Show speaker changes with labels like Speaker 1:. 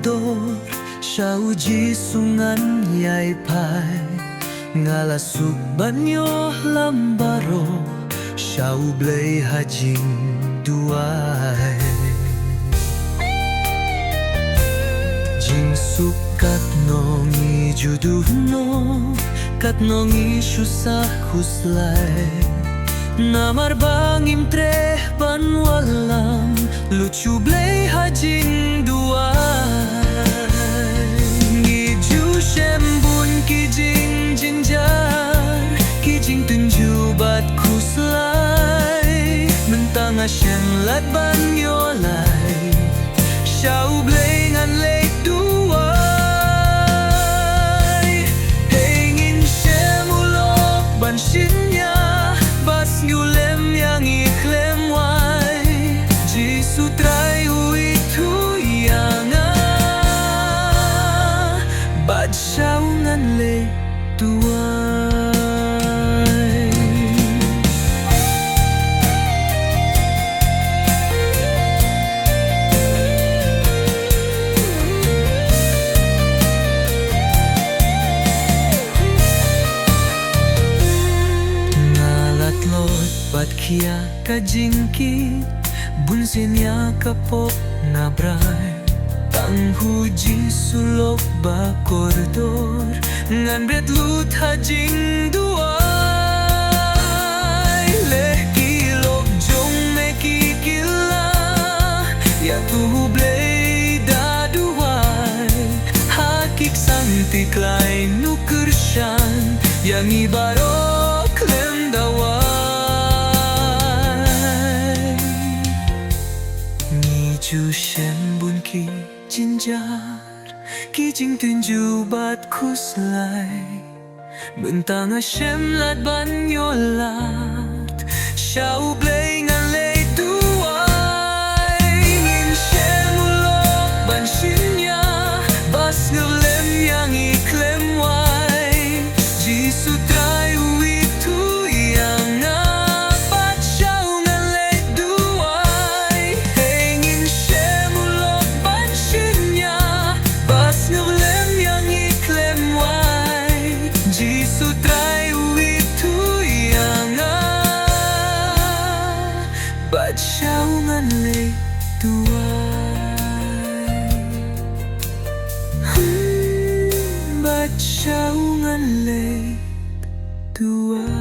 Speaker 1: Kordor Siya Jisu ngan yay phai Ngala suk banyo lambaro Siya blay hajing duay Jing sukat nongi juduhno Kat nongi syusah huslay Namar bangim treh ban walam Lucu blay hajing duay Ngiju shembun kijing jinjar Kijing tunju bat kuslay Mentanga shen lat ban yolay Siau blay ngan lay duay Hengin shemulok ban shinya Bas ngulem yang iklem wai Jisu trai uitu yanga Bad siau ngan lay duay Bat kia ka jingki Bunsin ya kapok na bray Tanghu Jisu lok ba Kordor Ngan bet lut hajing duay Leh kilok jong me kikila Ya tuhu blay da duay Hakik santik lay nukersyan Yang ibarok lem daway Ju shen bun ki jinjar Kijing tunju bat kuslay Bentang Hashem lat ban yolat Siau blay ngan lay duay Ngin shen ulok ban shinya Bas ngelem yang iklem wai Jisu trai uitu yang ngapat siau ngan lay duay Hengin shemulok ban shinya Bas ngelem yang iklem wai Jisu trai uitu yang ngapat siau ngan lay duay Bat siau ngan lay duay